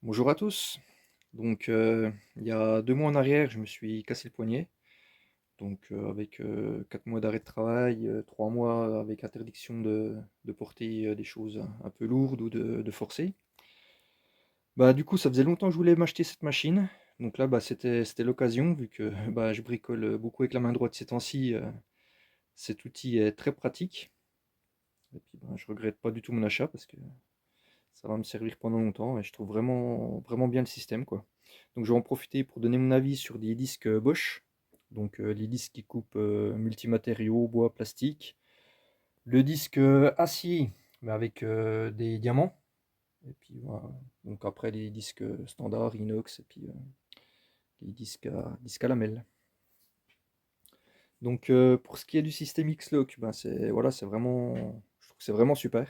Bonjour à tous. Donc, il y a 2 mois en arrière, je me suis cassé le poignet. Donc, avec 4 mois d'arrêt de travail, 3 mois avec interdiction de porter des choses un peu lourdes ou de forcer. Bah, du coup, ça faisait longtemps que je voulais m'acheter cette machine. Donc là, bah, c'était l'occasion, vu que bah, je bricole beaucoup avec la main droite ces temps-ci. Cet outil est très pratique. Et puis, bah, je regrette pas du tout mon achat parce que ça va me servir pendant longtemps et je trouve vraiment, vraiment bien le système, quoi. Donc je vais en profiter pour donner mon avis sur des disques Bosch. Donc les disques qui coupent multimatériaux, bois, plastique. Le disque acier, mais avec des diamants. Et puis voilà. Donc après les disques standards, inox, et puis les disques à lamelles. Donc pour ce qui est du système X-Lock, ben c'est voilà, c'est vraiment, je trouve que c'est vraiment super.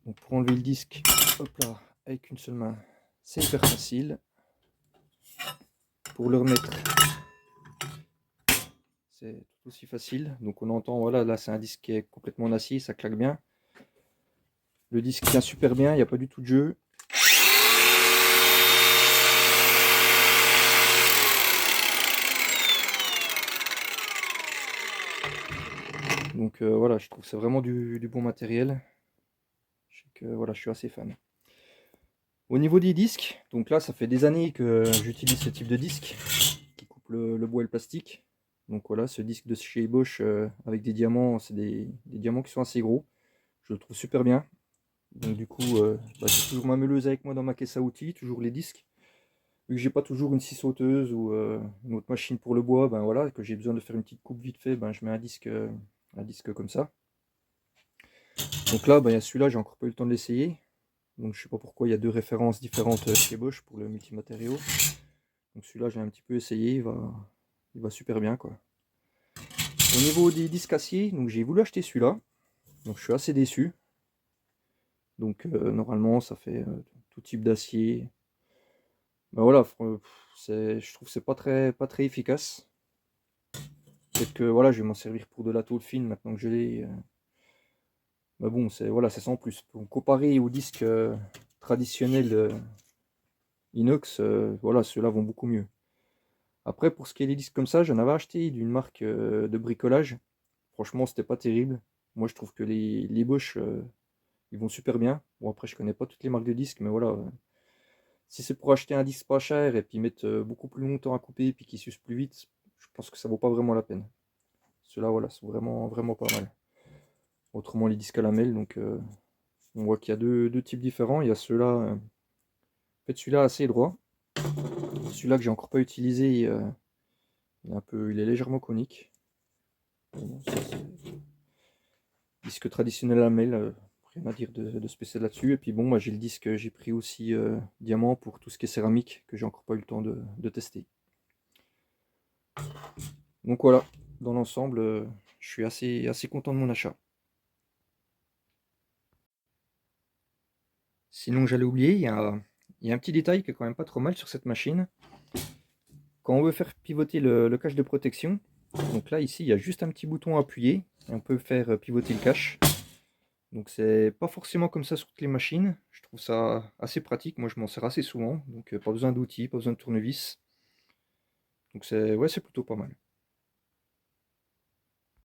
Donc pour enlever le disque, hop là, avec une seule main, c'est hyper facile. Pour le remettre, c'est tout aussi facile. Donc on entend, voilà, là c'est un disque qui est complètement en acier, ça claque bien. Le disque tient super bien, il n'y a pas du tout de jeu. Donc voilà, je trouve que c'est vraiment du bon matériel. Je sais que voilà, je suis assez fan. Au niveau des disques, donc là ça fait des années que j'utilise ce type de disque qui coupe le bois et le plastique. Donc voilà, ce disque de chez Bosch avec des diamants, c'est des diamants qui sont assez gros. Je le trouve super bien. Donc du coup, bah, j'ai toujours ma meuleuse avec moi dans ma caisse à outils, toujours les disques. Vu que j'ai pas toujours une scie sauteuse ou une autre machine pour le bois, ben voilà, que j'ai besoin de faire une petite coupe vite fait, ben je mets un disque comme ça. Donc là, ben, il y a celui-là, j'ai encore pas eu le temps de l'essayer. Donc je sais pas pourquoi il y a deux références différentes chez Bosch pour le multimatériaux. Donc celui-là, j'ai un petit peu essayé, il va super bien, quoi. Au niveau des disques acier, donc j'ai voulu acheter celui-là. Donc je suis assez déçu. Donc normalement, ça fait tout type d'acier. Ben voilà, je trouve que c'est pas très efficace. Peut-être que voilà, je vais m'en servir pour de la tôle fine maintenant que je l'ai. Mais bon, c'est voilà, c'est sans plus. Pour comparer aux disques traditionnels inox, voilà, ceux-là vont beaucoup mieux. Après, pour ce qui est des disques comme ça, j'en avais acheté d'une marque de bricolage. Franchement, c'était pas terrible. Moi, je trouve que les Bosch, ils vont super bien. Bon, après, je connais pas toutes les marques de disques, mais voilà. Si c'est pour acheter un disque pas cher et puis mettre beaucoup plus longtemps à couper et puis qu'il s'use plus vite, je pense que ça vaut pas vraiment la peine. Ceux-là, voilà, sont vraiment, vraiment pas mal. Autrement, les disques à lamelles, donc on voit qu'il y a deux types différents. Il y a ceux-là, en fait, celui-là assez droit. Celui-là que j'ai encore pas utilisé, il est légèrement conique. Bon, ça, disque traditionnel à lamelles, rien à dire de spécial là-dessus. Et puis bon, moi j'ai le disque, j'ai pris aussi diamant pour tout ce qui est céramique que j'ai encore pas eu le temps de tester. Donc voilà, dans l'ensemble, je suis assez content de mon achat. Sinon, j'allais oublier, il y a un petit détail qui est quand même pas trop mal sur cette machine. Quand on veut faire pivoter le cache de protection, donc là, ici, il y a juste un petit bouton à appuyer et on peut faire pivoter le cache. Donc c'est pas forcément comme ça sur toutes les machines. Je trouve ça assez pratique. Moi, je m'en sers assez souvent. Donc pas besoin d'outils, pas besoin de tournevis. Donc c'est ouais, c'est plutôt pas mal.